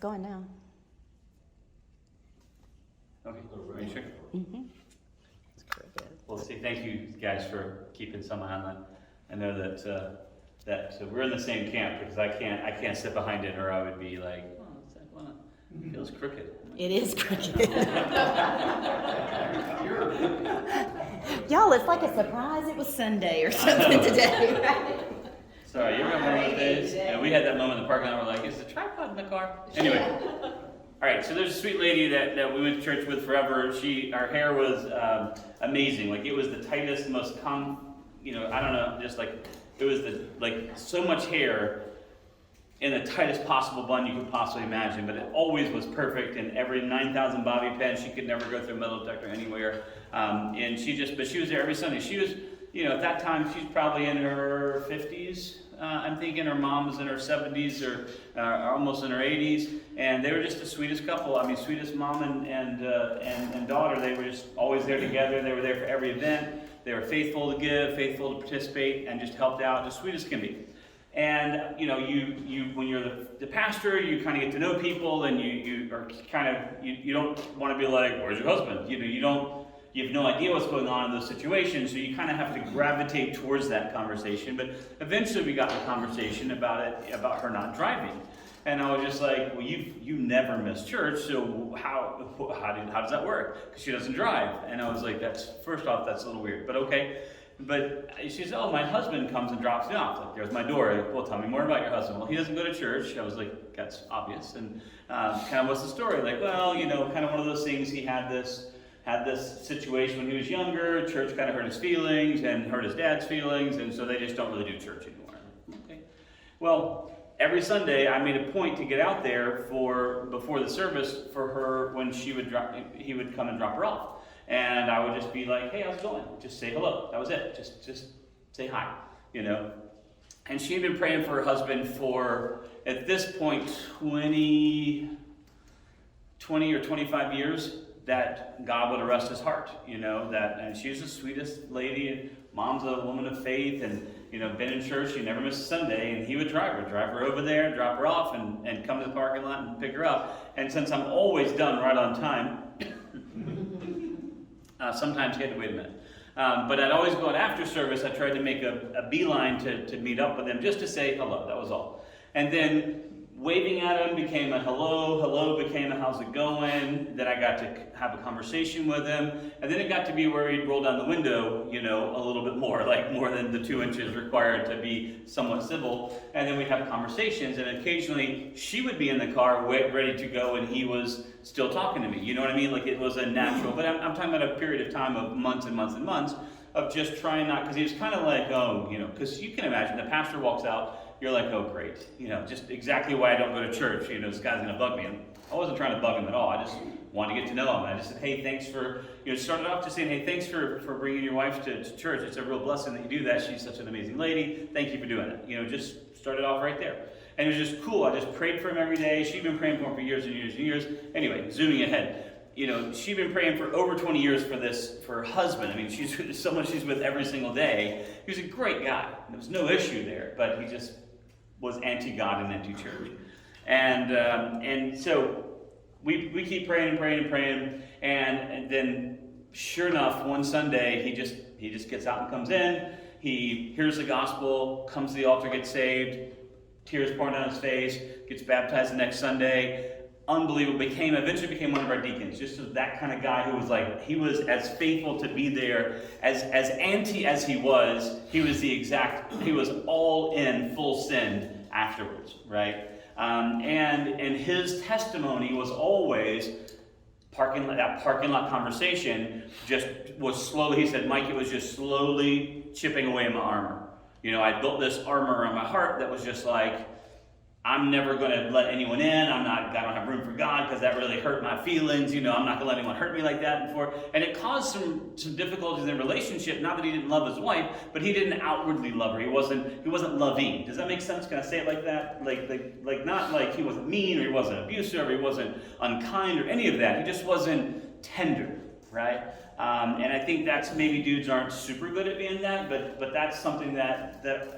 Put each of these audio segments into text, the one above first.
going now. Okay, are you sure? Mm-hmm. Well, see, thank you guys for keeping some eye on that. I know that we're in the same camp because I can't sit behind it or I would be like, oh, what's that one? It feels crooked. It is crooked. Y'all, it's like a surprise it was Sunday or something today, right? Sorry, you remember one of those days? Yeah, we had that moment in the parking lot. We're like, is the tripod in the car? Anyway, all right. So there's a sweet lady that we went to church with forever. Our hair was amazing. Like it was the tightest, most I don't know, just like it was so much hair in the tightest possible bun you could possibly imagine. But it always was perfect. And every 9,000 bobby pins, she could never go through a metal detector anywhere. And but she was there every Sunday. She was, at that time, she's probably in her 50s. I'm thinking her mom was in her 70s or almost in her 80s, and they were just the sweetest couple. I mean, sweetest mom and daughter. They were just always there together. They were there for every event. They were faithful to give, faithful to participate, and just helped out, just sweet as can be. And you when you're the pastor, you kind of get to know people, and you don't want to be like, "Where's your husband?" You have no idea what's going on in those situations, so you kind of have to gravitate towards that conversation. But eventually we got the conversation about her not driving. And I was just like, well, you never miss church, so how does that work? Because she doesn't drive. And I was like, first off, that's a little weird, but okay. But she said, oh, my husband comes and drops me off. Like, there's my door. Like, well, tell me more about your husband. Well, he doesn't go to church. I was like, that's obvious. And kind of what's the story? Like, well, kind of one of those things. He had this situation when he was younger. Church kind of hurt his feelings and hurt his dad's feelings, and so they just don't really do church anymore. Okay. Well, every Sunday I made a point to get out there before the service for her when he would come and drop her off. And I would just be like, hey, how's it going? Just say hello. That was it. Just say hi, And she had been praying for her husband for, at this point, 20 or 25 years, that God would arrest his heart, and she was the sweetest lady, and mom's a woman of faith, and, been in church, she never missed a Sunday, and he would drive her over there, drop her off, and come to the parking lot and pick her up. And since I'm always done right on time, sometimes he had to wait a minute. But I'd always go out after service. I tried to make a beeline to meet up with them just to say hello. That was all. And then waving at him became a hello became a how's it going. Then I got to have a conversation with him. And then it got to be where he'd roll down the window, a little bit more, like more than the 2 inches required to be somewhat civil. And then we'd have conversations, and occasionally she would be in the car ready to go, and he was still talking to me. You know what I mean? Like it was a natural, but I'm talking about a period of time of months and months and months of just trying not, because he was kind of like, because you can imagine the pastor walks out, you're like, oh great, just exactly why I don't go to church, this guy's gonna bug me. And I wasn't trying to bug him at all, I just wanted to get to know him. I just said, hey, thanks for, started off just saying, hey, thanks for bringing your wife to church. It's a real blessing that you do that. She's such an amazing lady. Thank you for doing it. Just started off right there. And it was just cool. I just prayed for him every day. She'd been praying for him for years and years and years. Anyway, zooming ahead. She'd been praying for over 20 years for her husband. I mean, she's someone she's with every single day. He was a great guy. There was no issue there, but he just was anti-God and anti-church. And so we keep praying, and then sure enough, one Sunday he just gets out and comes in. He hears the gospel, comes to the altar, gets saved, tears pouring down his face, gets baptized the next Sunday. Unbelievable. Eventually became one of our deacons. Just that kind of guy who was like, he was as faithful to be there as anti as he was. He was all in, full send afterwards, right? And his testimony was always that parking lot conversation just was slowly, he said, Mike, it was just slowly chipping away at my armor. I built this armor on my heart that was just like, I'm never going to let anyone in. I don't have room for God because that really hurt my feelings. I'm not going to let anyone hurt me like that before. And it caused some difficulties in the relationship. Not that he didn't love his wife, but he didn't outwardly love her. He wasn't loving. Does that make sense? Can I say it like that? Like not like he wasn't mean or he wasn't abusive or he wasn't unkind or any of that. He just wasn't tender, right? And I think that's maybe dudes aren't super good at being that, but that's something that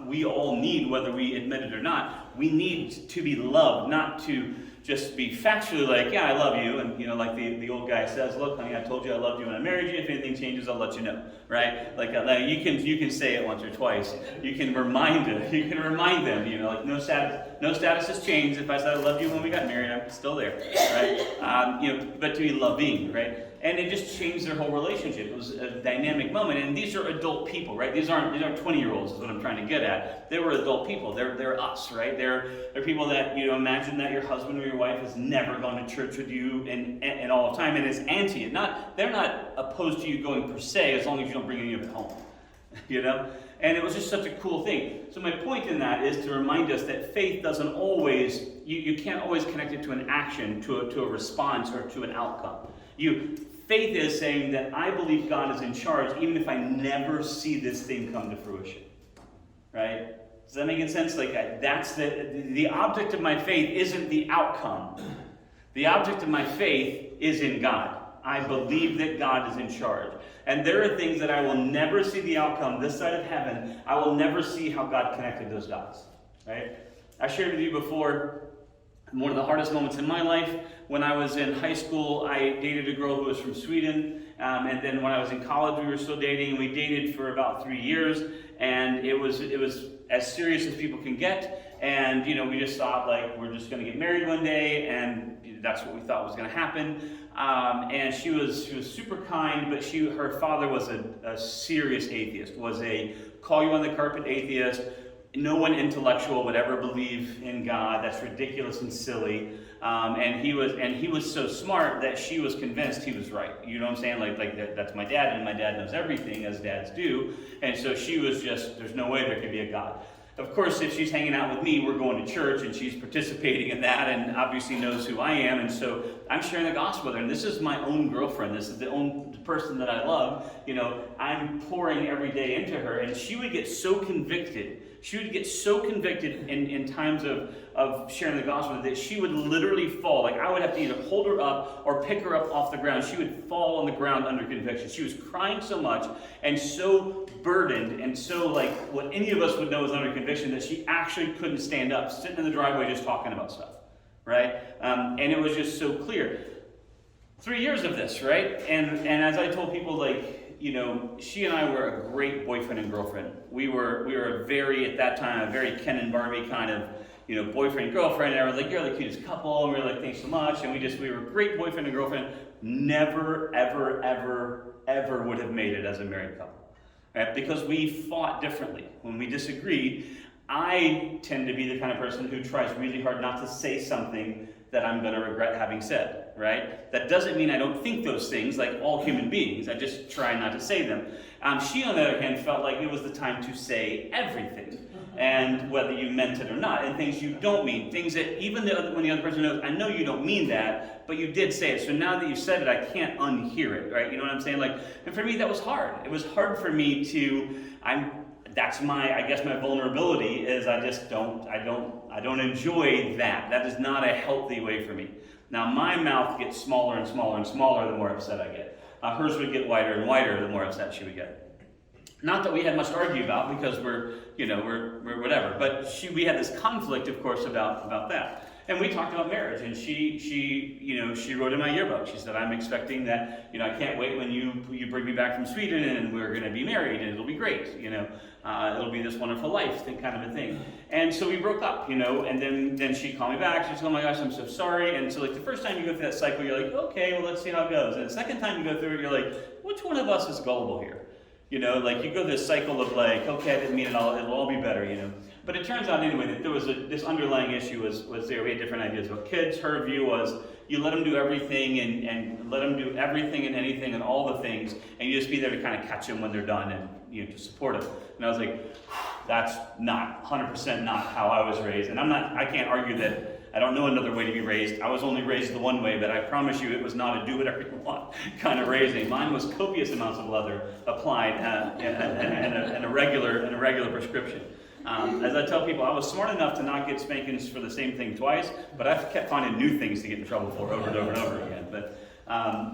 we all need, whether we admit it or not. We need to be loved, not to just be factually like, yeah, I love you, and like the old guy says, look, honey, I told you I loved you when I married you. If anything changes, I'll let you know, right? Like you can say it once or twice. You can remind them. You can remind them. Like no status has changed. If I said I loved you when we got married, I'm still there, right? But to be loving, right? And it just changed their whole relationship. It was a dynamic moment. And these are adult people, right? These aren't 20-year-olds is what I'm trying to get at. They were adult people. They're us, right? They're people that, imagine that your husband or your wife has never gone to church with you in all of time and is anti it. They're not opposed to you going per se, as long as you don't bring any of it home. And it was just such a cool thing. So my point in that is to remind us that faith doesn't always, you can't always connect it to an action, to a response, or to an outcome. Faith is saying that I believe God is in charge, even if I never see this thing come to fruition. Right? Does that make sense? Like that's the object of my faith isn't the outcome. The object of my faith is in God. I believe that God is in charge. And there are things that I will never see the outcome this side of heaven. I will never see how God connected those dots. Right? I shared with you before, one of the hardest moments in my life, when I was in high school, I dated a girl who was from Sweden. And then when I was in college, we were still dating, and we dated for about 3 years. And it was as serious as people can get. And, we just thought, like, we're just going to get married one day, and that's what we thought was going to happen. And she was super kind, but her father was a serious atheist, was a call you on the carpet atheist. No one intellectual would ever believe in God. That's ridiculous and silly. And he was so smart that she was convinced he was right. You know what I'm saying? Like that's my dad, and my dad knows everything, as dads do. And so she was just, there's no way there could be a God. Of course, if she's hanging out with me, we're going to church, and she's participating in that, and obviously knows who I am, and so I'm sharing the gospel with her. And this is my own girlfriend. This is the only person that I love. I'm pouring every day into her, and she would get so convicted. She would get so convicted in times of sharing the gospel that she would literally fall. Like I would have to either hold her up or pick her up off the ground. She would fall on the ground under conviction. She was crying so much and so burdened and so like what any of us would know is under conviction that she actually couldn't stand up, sitting in the driveway just talking about stuff, right? And it was just so clear. 3 years of this, right? And as I told people, like, she and I were a great boyfriend and girlfriend. We were at that time, a very Ken and Barbie kind of, boyfriend, girlfriend. And I was like, you're the cutest couple. And we were like, thanks so much. And we were great boyfriend and girlfriend. Never, ever, ever, ever would have made it as a married couple. Right? Because we fought differently. When we disagreed, I tend to be the kind of person who tries really hard not to say something that I'm going to regret having said, right? That doesn't mean I don't think those things, like all human beings. I just try not to say them. She, on the other hand, felt like it was the time to say everything, and whether you meant it or not, and things you don't mean, things that even when the other person knows, I know you don't mean that, but you did say it. So now that you said it, I can't unhear it, right? You know what I'm saying? Like, and for me, that was hard. It was hard for me to. That's my vulnerability is I don't enjoy that. That is not a healthy way for me. Now my mouth gets smaller and smaller and smaller the more upset I get. Hers would get wider and wider the more upset she would get. Not that we had much to argue about because we're whatever, but we had this conflict, of course, about that. And we talked about marriage, and she wrote in my yearbook. She said, "I'm expecting that, I can't wait when you bring me back from Sweden, and we're going to be married, and it'll be great, it'll be this wonderful life, kind of a thing." And so we broke up, and then she called me back. She said, "Oh my gosh, I'm so sorry." And so like the first time you go through that cycle, you're like, okay, well let's see how it goes. And the second time you go through it, you're like, which one of us is gullible here? Like you go through this cycle of like, okay, I didn't mean it all, it'll all be better, But it turns out anyway that there was this underlying issue was there. We had different ideas about kids. Her view was you let them do everything and let them do everything and anything and all the things, and you just be there to kind of catch them when they're done and to support them. And I was like, that's not 100% not how I was raised. And I can't argue that. I don't know another way to be raised. I was only raised the one way, but I promise you it was not a do whatever you want kind of raising. Mine was copious amounts of leather applied and a regular prescription. As I tell people, I was smart enough to not get spankings for the same thing twice, but I kept finding new things to get in trouble for over and over and over again.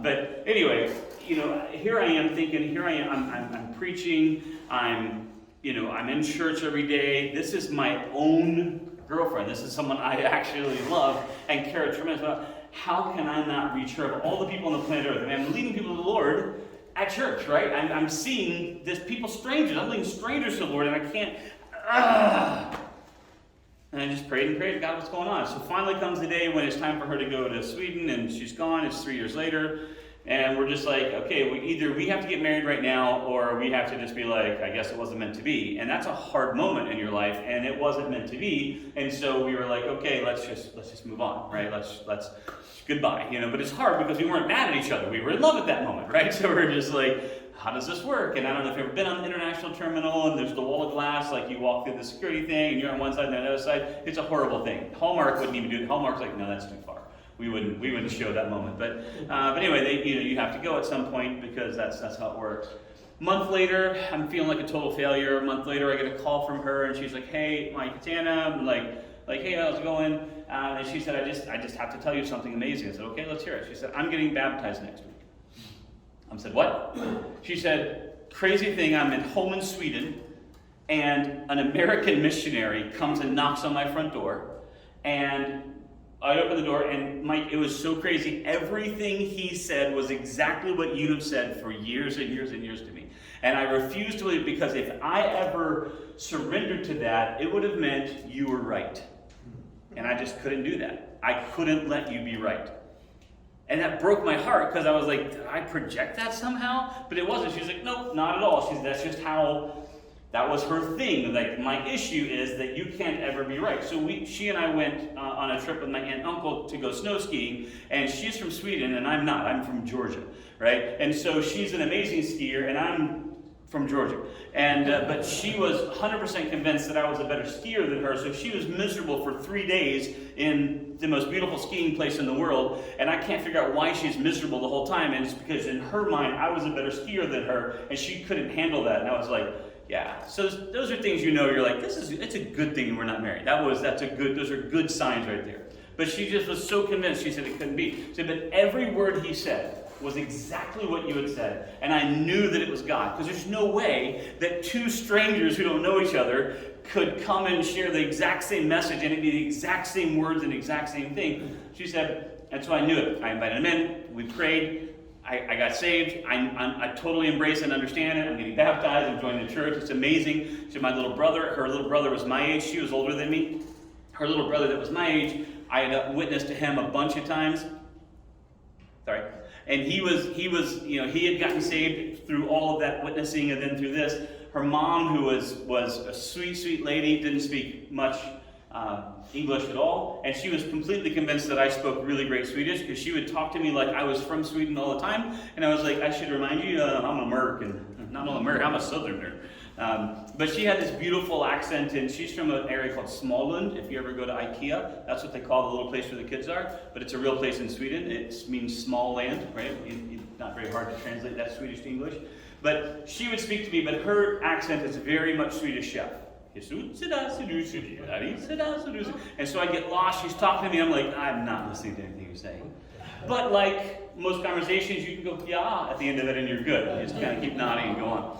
But anyway, here I am thinking, I'm preaching, I'm I'm in church every day. This is my own girlfriend. This is someone I actually love and care tremendously about. How can I not reach her? Of all the people on the planet Earth, and I'm leading people to the Lord at church, right? I'm seeing this people, strangers. I'm leading strangers to the Lord, and I can't. And I just prayed and prayed, God, what's going on? So finally comes the day when it's time for her to go to Sweden, and she's gone. It's 3 years later. And we're just like, okay, either we have to get married right now, or we have to just be like, I guess it wasn't meant to be. And that's a hard moment in your life, and it wasn't meant to be. And so we were like, okay, let's just move on, right? Let's goodbye, But it's hard because we weren't mad at each other. We were in love at that moment, right? So we're just like, how does this work? And I don't know if you've ever been on the international terminal, and there's the wall of glass, like you walk through the security thing, and you're on one side and on the other side. It's a horrible thing. Hallmark wouldn't even do it. Hallmark's like, no, that's too far. We wouldn't show that moment, but anyway, you have to go at some point because that's how it works. A month later, I'm feeling like a total failure. A month later, I get a call from her, and she's like, "Hey, Mike, it's Anna." I'm like, "Hey, how's it going?" And she said, "I just have to tell you something amazing." I said, "Okay, let's hear it." She said, "I'm getting baptized next week." I said, "What?" She said, "Crazy thing. I'm at home in Sweden, and an American missionary comes and knocks on my front door, and I opened the door, and Mike, it was so crazy. Everything he said was exactly what you have said for years and years and years to me. And I refused to believe, because if I ever surrendered to that, it would have meant you were right. And I just couldn't do that. I couldn't let you be right." And that broke my heart, because I was like, did I project that somehow? But it wasn't. She was like, nope, not at all. That's just how... That was her thing. Like, my issue is that you can't ever be right. So she and I went on a trip with my aunt and uncle to go snow skiing, and she's from Sweden and I'm not. I'm from Georgia, right? And so she's an amazing skier and I'm from Georgia. And but she was 100% convinced that I was a better skier than her, so she was miserable for 3 days in the most beautiful skiing place in the world, and I can't figure out why she's miserable the whole time, and it's because in her mind I was a better skier than her, and she couldn't handle that. And I was like, yeah, so those are things you're like, it's a good thing we're not married. Those are good signs right there. But she just was so convinced, she said it couldn't be. She said, but every word he said was exactly what you had said, and I knew that it was God, because there's no way that two strangers who don't know each other could come and share the exact same message, and it'd be the exact same words and the exact same thing. She said, and so I knew it. I invited him in, we prayed, I got saved. I totally embrace and understand it. I'm getting baptized. I'm joining the church. It's amazing. So her little brother was my age. She was older than me. Her little brother that was my age, I had witnessed to him a bunch of times. Sorry. And he had gotten saved through all of that witnessing, and then through this. Her mom, who was a sweet, sweet lady, didn't speak much English at all, and she was completely convinced that I spoke really great Swedish, because she would talk to me like I was from Sweden all the time, and I was like, I should remind you, I'm an American. Not only American, I'm a Southerner. But she had this beautiful accent, and she's from an area called Småland. If you ever go to IKEA, that's what they call the little place where the kids are, but it's a real place in Sweden. It means small land, right? It's not very hard to translate that Swedish to English. But she would speak to me, but her accent is very much Swedish chef. And so I get lost, she's talking to me, I'm like, I'm not listening to anything you're saying. But like most conversations, you can go, yeah, at the end of it, and you're good. You just kind of keep nodding and go on.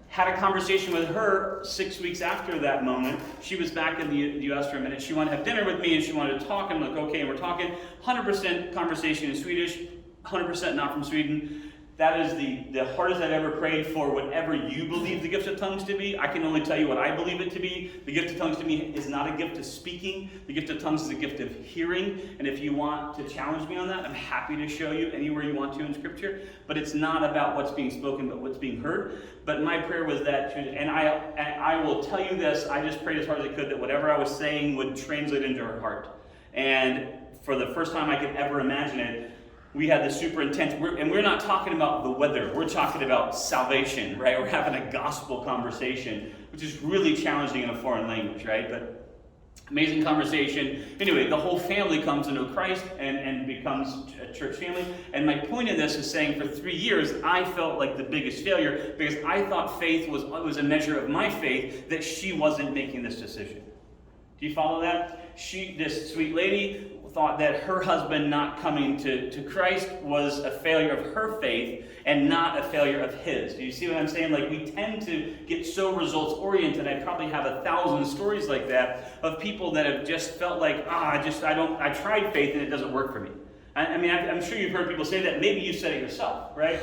Had a conversation with her 6 weeks after that moment. She was back in the U.S. for a minute. She wanted to have dinner with me, and she wanted to talk. I'm like, okay, and we're talking. 100% conversation in Swedish, 100% not from Sweden. That is the hardest I've ever prayed for whatever you believe the gift of tongues to be. I can only tell you what I believe it to be. The gift of tongues to me is not a gift of speaking. The gift of tongues is a gift of hearing. And if you want to challenge me on that, I'm happy to show you anywhere you want to in Scripture. But it's not about what's being spoken, but what's being heard. But my prayer was that, and I will tell you this, I just prayed as hard as I could that whatever I was saying would translate into her heart. And for the first time I could ever imagine it, we had this super intense, and we're not talking about the weather, we're talking about salvation, right? We're having a gospel conversation, which is really challenging in a foreign language, right? But amazing conversation. Anyway, the whole family comes to know Christ and becomes a church family. And my point in this is saying for 3 years, I felt like the biggest failure because I thought faith was a measure of my faith that she wasn't making this decision. Do Do you follow that? This sweet lady thought that her husband not coming to Christ was a failure of her faith and not a failure of his. Do you see what I'm saying? Like, we tend to get so results oriented. I probably have 1,000 stories like that of people that have just felt like, I tried faith and it doesn't work for me. I mean, I'm sure you've heard people say that. Maybe you said it yourself, right?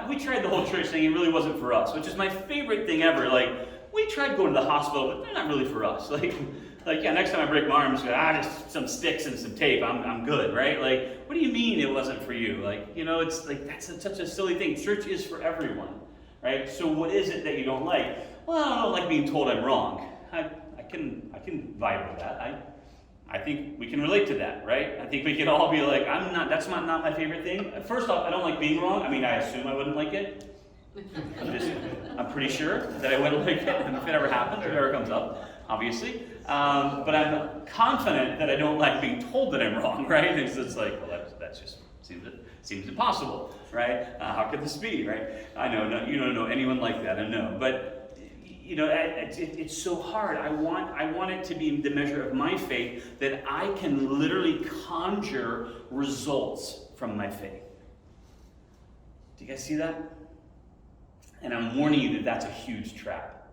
We tried the whole church thing. It really wasn't for us, which is my favorite thing ever. Like, we tried going to the hospital, but they're not really for us. Like, yeah, next time I break my arm, just some sticks and some tape, I'm good, right? Like, what do you mean it wasn't for you? Like, it's like, that's such a silly thing. Church is for everyone, right? So what is it that you don't like? Well, I don't like being told I'm wrong. I can vibe with that. I think we can relate to that, right? I think we can all be like, that's not my favorite thing. First off, I don't like being wrong. I mean, I assume I wouldn't like it. I'm pretty sure that I wouldn't like it if it ever happens or it ever comes up, obviously. But I'm confident that I don't like being told that I'm wrong, right? It's like, well, that just seems impossible, right? How could this be, right? I know, no, you don't know anyone like that, I know. But, it's so hard. I want it to be the measure of my faith that I can literally conjure results from my faith. Do you guys see that? And I'm warning you that that's a huge trap.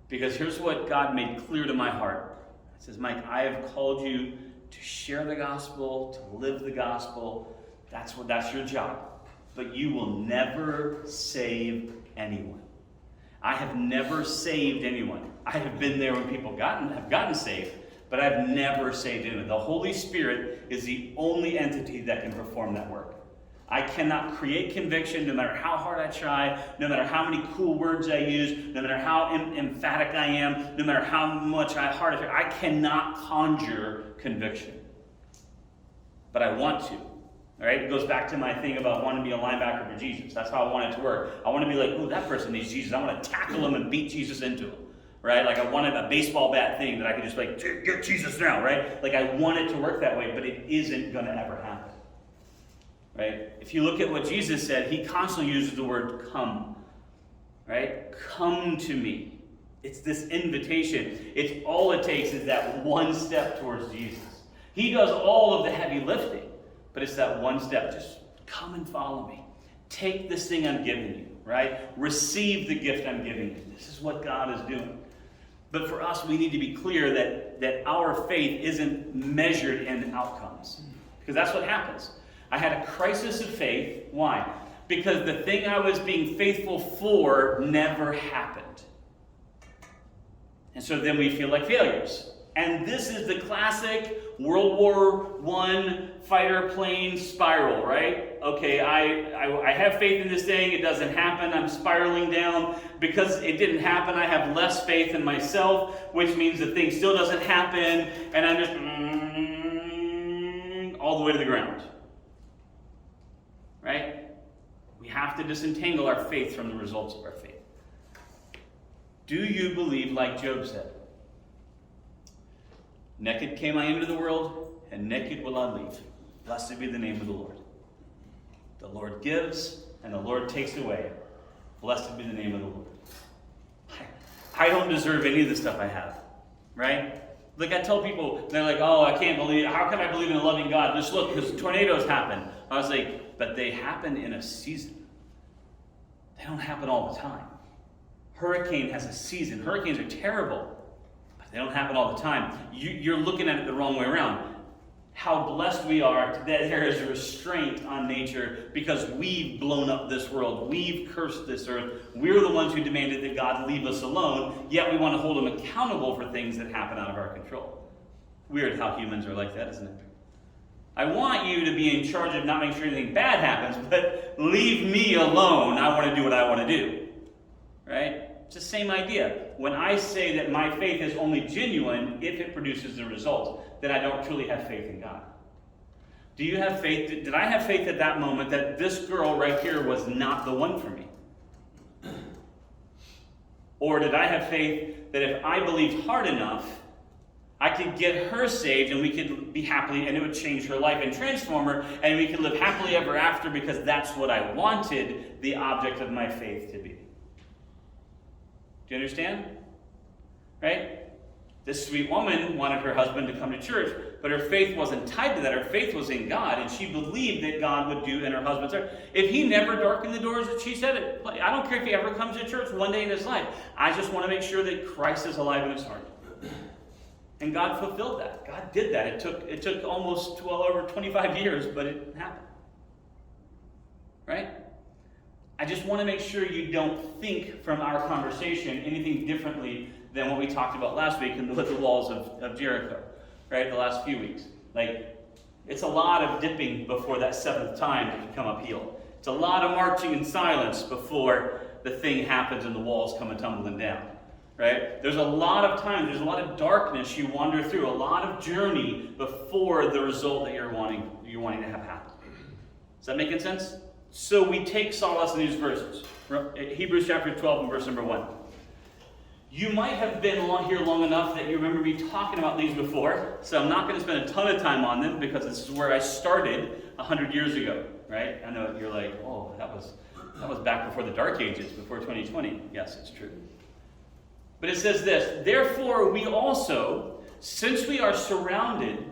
Because here's what God made clear to my heart. He says, Mike, I have called you to share the gospel, to live the gospel. That's your job. But you will never save anyone. I have never saved anyone. I have been there when people have gotten saved, but I've never saved anyone. The Holy Spirit is the only entity that can perform that work. I cannot create conviction no matter how hard I try, no matter how many cool words I use, no matter how emphatic I am, no matter how much hard I try. I cannot conjure conviction. But I want to. All right? It goes back to my thing about wanting to be a linebacker for Jesus. That's how I want it to work. I want to be like, ooh, that person needs Jesus. I want to tackle him and beat Jesus into him. Right? Like I wanted a baseball bat thing that I could just like, get Jesus now, right? Like I want it to work that way, but it isn't going to ever happen. Right? If you look at what Jesus said, he constantly uses the word come. Right? Come to me. It's this invitation. It's all it takes is that one step towards Jesus. He does all of the heavy lifting, but it's that one step. Just come and follow me. Take this thing I'm giving you, right? Receive the gift I'm giving you. This is what God is doing. But for us, we need to be clear that our faith isn't measured in outcomes. Because that's what happens. I had a crisis of faith. Why? Because the thing I was being faithful for never happened. And so then we feel like failures. And this is the classic World War I fighter plane spiral, right? Okay, I have faith in this thing. It doesn't happen. I'm spiraling down. Because it didn't happen, I have less faith in myself, which means the thing still doesn't happen. And I'm just all the way to the ground. Right? We have to disentangle our faith from the results of our faith. Do you believe like Job said? Naked came I into the world, and naked will I leave. Blessed be the name of the Lord. The Lord gives, and the Lord takes away. Blessed be the name of the Lord. I don't deserve any of the stuff I have. Right? Like I tell people, they're like, oh, I can't believe, how can I believe in a loving God? Just look, because tornadoes happen. I was like, but they happen in a season. They don't happen all the time. Hurricane has a season. Hurricanes are terrible, but they don't happen all the time. You're looking at it the wrong way around. How blessed we are that there is a restraint on nature because we've blown up this world. We've cursed this earth. We're the ones who demanded that God leave us alone, yet we want to hold him accountable for things that happen out of our control. Weird how humans are like that, isn't it? I want you to be in charge of not making sure anything bad happens, but leave me alone. I want to do what I want to do. Right? It's the same idea. When I say that my faith is only genuine if it produces the results, then I don't truly have faith in God. Do you have faith? Did I have faith at that moment that this girl right here was not the one for me? Or did I have faith that if I believed hard enough, I could get her saved and we could be happily, and it would change her life and transform her, and we could live happily ever after because that's what I wanted the object of my faith to be. Do you understand? Right? This sweet woman wanted her husband to come to church, but her faith wasn't tied to that. Her faith was in God, and she believed that God would do in her husband's heart. If he never darkened the doors, she said it. I don't care if he ever comes to church one day in his life. I just want to make sure that Christ is alive in his heart. And God fulfilled that. God did that. It took almost over 25 years, but it happened. Right? I just want to make sure you don't think from our conversation anything differently than what we talked about last week in the walls of Jericho, right? The last few weeks. Like, it's a lot of dipping before that seventh time to come uphill. It's a lot of marching in silence before the thing happens and the walls come tumbling down, right? There's a lot of time, there's a lot of darkness you wander through, a lot of journey before the result that you're wanting to have happen. Is that making sense? So we take solace in these verses. Hebrews chapter 12 and verse number 1. You might have been here long enough that you remember me talking about these before, so I'm not going to spend a ton of time on them because this is where I started 100 years ago, right? I know you're like, oh, that was back before the dark ages, before 2020. Yes, it's true. But it says this, therefore we also, since we are surrounded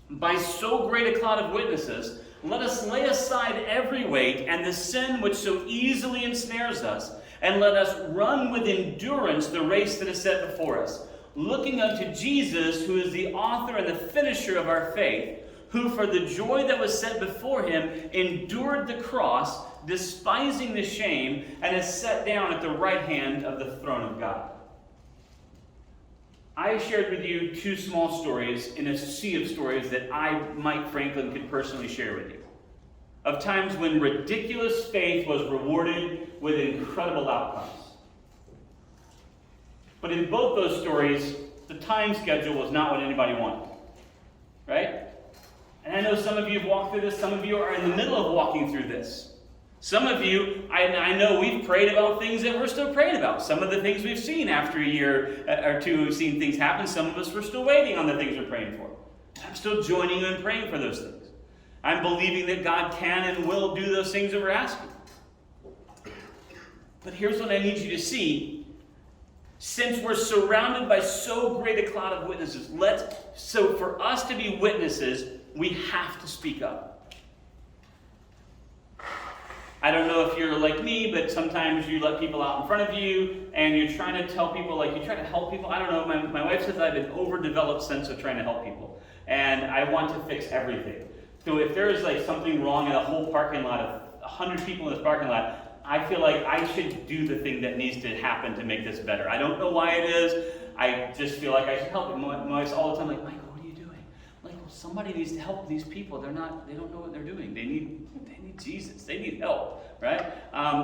by so great a cloud of witnesses, let us lay aside every weight and the sin which so easily ensnares us, and let us run with endurance the race that is set before us, looking unto Jesus, who is the author and the finisher of our faith, who for the joy that was set before him endured the cross, despising the shame, and is set down at the right hand of the throne of God. I shared with you two small stories in a sea of stories that Mike Franklin, could personally share with you, of times when ridiculous faith was rewarded with incredible outcomes. But in both those stories, the time schedule was not what anybody wanted. Right? And I know some of you have walked through this. Some of you are in the middle of walking through this. Some of you, I know we've prayed about things that we're still praying about. Some of the things we've seen after a year or two, we've seen things happen. Some of us were still waiting on the things we're praying for. I'm still joining you in praying for those things. I'm believing that God can and will do those things that we're asking. But here's what I need you to see. Since we're surrounded by so great a cloud of witnesses, so for us to be witnesses, we have to speak up. I don't know if you're like me, but sometimes you let people out in front of you and you're trying to tell people, like you try to help people. I don't know, my wife says I have an overdeveloped sense of trying to help people. And I want to fix everything. So if there is like something wrong in a whole parking lot of 100 people in this parking lot, I feel like I should do the thing that needs to happen to make this better. I don't know why it is. I just feel like I should help them. My wife's all the time like, Michael, what are you doing? I'm like, well, somebody needs to help these people. They don't know what they're doing. They need Jesus. They need help, right?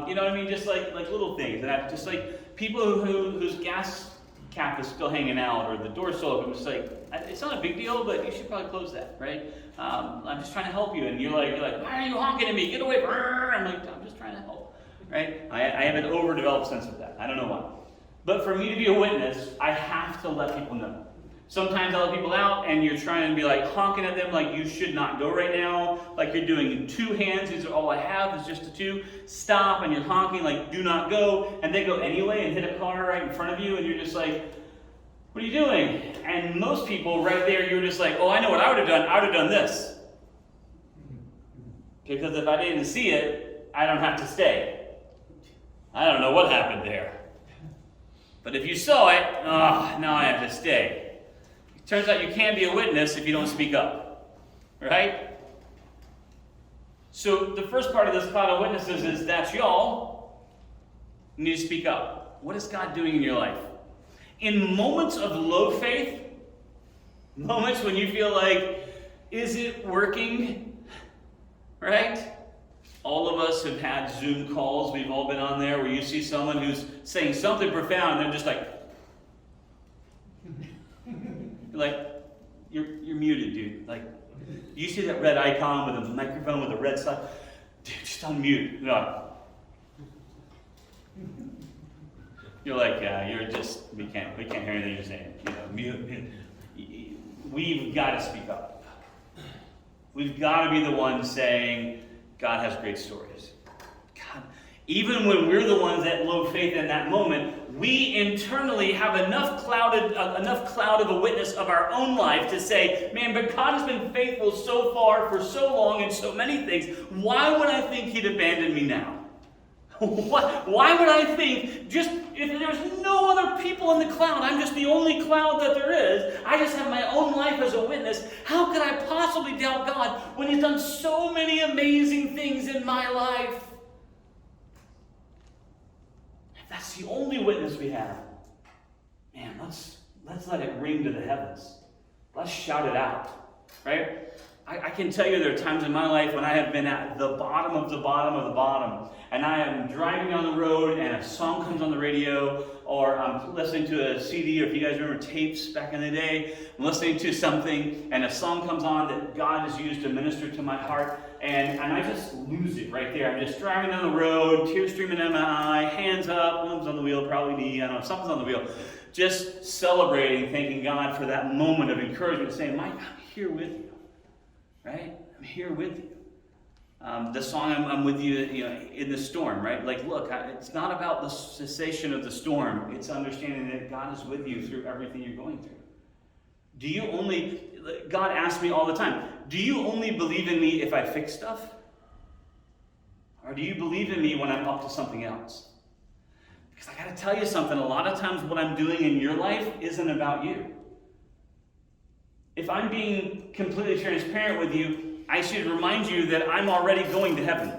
You know what I mean? Just like little things. And I just like people whose gas cap is still hanging out or the door's still open. I'm just like, it's not a big deal, but you should probably close that, right? I'm just trying to help you. And you're like, why are you honking at me? Get away. I'm like, I'm just trying to help, right? I have an overdeveloped sense of that. I don't know why. But for me to be a witness, I have to let people know. Sometimes I let people out and you're trying to be like honking at them like you should not go right now, like you're doing in two hands. These are all I have is just a two. Stop, and you're honking like do not go, and they go anyway and hit a car right in front of you, and you're just like, what are you doing? And most people right there, you're just like, oh, I know what I would have done. I would have done this. Because if I didn't see it, I don't have to stay. I don't know what happened there. But if you saw it, now I have to stay. It turns out you can't be a witness if you don't speak up. Right? So the first part of this cloud of witnesses is that's y'all. You need to speak up. What is God doing in your life? In moments of low faith, moments when you feel like, is it working? Right? All of us have had Zoom calls. We've all been on there where you see someone who's saying something profound and they're just like, you're muted, dude. Like, you see that red icon with a microphone with a red sign? Dude, just unmute. No. You're like, yeah, we can't hear anything you're saying. Mute. We've got to speak up. We've got to be the ones saying, God has great stories. God, Even when we're the ones that low faith in that moment, we internally have enough cloud of a witness of our own life to say, man, but God has been faithful so far for so long in so many things. Why would I think he'd abandon me now? Why would I think, just if there's no other people in the cloud, I'm just the only cloud that there is, I just have my own life as a witness, how could I possibly doubt God when he's done so many amazing things in my life? If that's the only witness we have, man, let's let it ring to the heavens. Let's shout it out, right? I can tell you there are times in my life when I have been at the bottom of the bottom of the bottom, and I am driving down the road and a song comes on the radio, or I'm listening to a CD, or if you guys remember tapes back in the day, I'm listening to something and a song comes on that God has used to minister to my heart, and I just lose it right there. I'm just driving down the road, tears streaming down my eye, hands up, one's on the wheel, probably me, I don't know, something's on the wheel. Just celebrating, thanking God for that moment of encouragement, saying, Mike, I'm here with you. Right? I'm here with you. The song, I'm with you, in the storm, right? Like, look, it's not about the cessation of the storm. It's understanding that God is with you through everything you're going through. God asks me all the time, do you only believe in me if I fix stuff? Or do you believe in me when I'm up to something else? Because I got to tell you something, a lot of times what I'm doing in your life isn't about you. If I'm being completely transparent with you, I should remind you that I'm already going to heaven.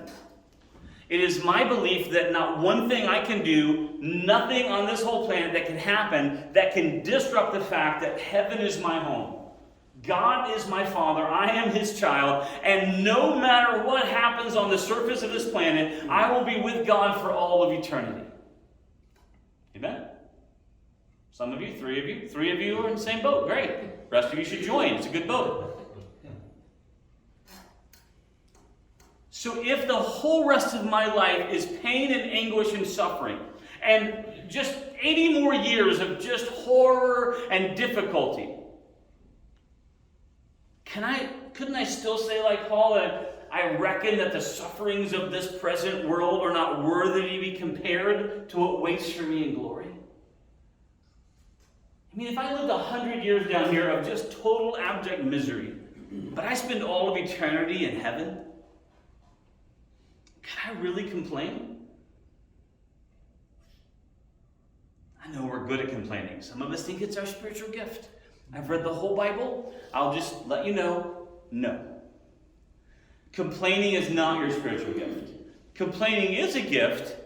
It is my belief that not one thing I can do, nothing on this whole planet that can happen that can disrupt the fact that heaven is my home. God is my Father, I am his child, and no matter what happens on the surface of this planet, I will be with God for all of eternity. Amen? Some of you, 3 of you are in the same boat. Great. The rest of you should join. It's a good boat. So if the whole rest of my life is pain and anguish and suffering, and just 80 more years of just horror and difficulty, couldn't I still say like Paul that I reckon that the sufferings of this present world are not worthy to be compared to what waits for me in glory? I mean, if I lived 100 years down here of just total abject misery, but I spend all of eternity in heaven, can I really complain? I know we're good at complaining. Some of us think it's our spiritual gift. I've read the whole Bible. I'll just let you know, no. Complaining is not your spiritual gift. Complaining is a gift,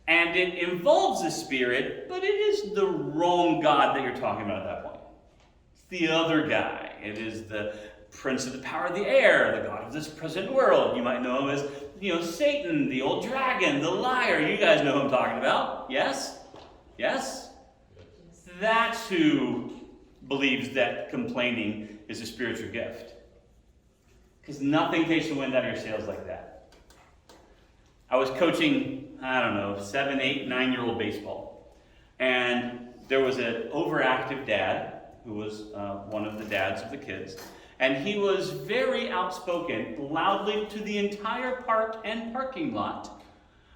and it involves the Spirit, but it is the wrong God that you're talking about at that point. It's the other guy. It is the prince of the power of the air, the God of this present world. You might know him as, Satan, the old dragon, the liar. You guys know who I'm talking about. Yes? Yes? That's who believes that complaining is a spiritual gift. Because nothing takes the wind out of your sails like that. I was coaching, 7, 8, 9-year-old baseball. And there was an overactive dad who was one of the dads of the kids. And he was very outspoken, loudly to the entire park and parking lot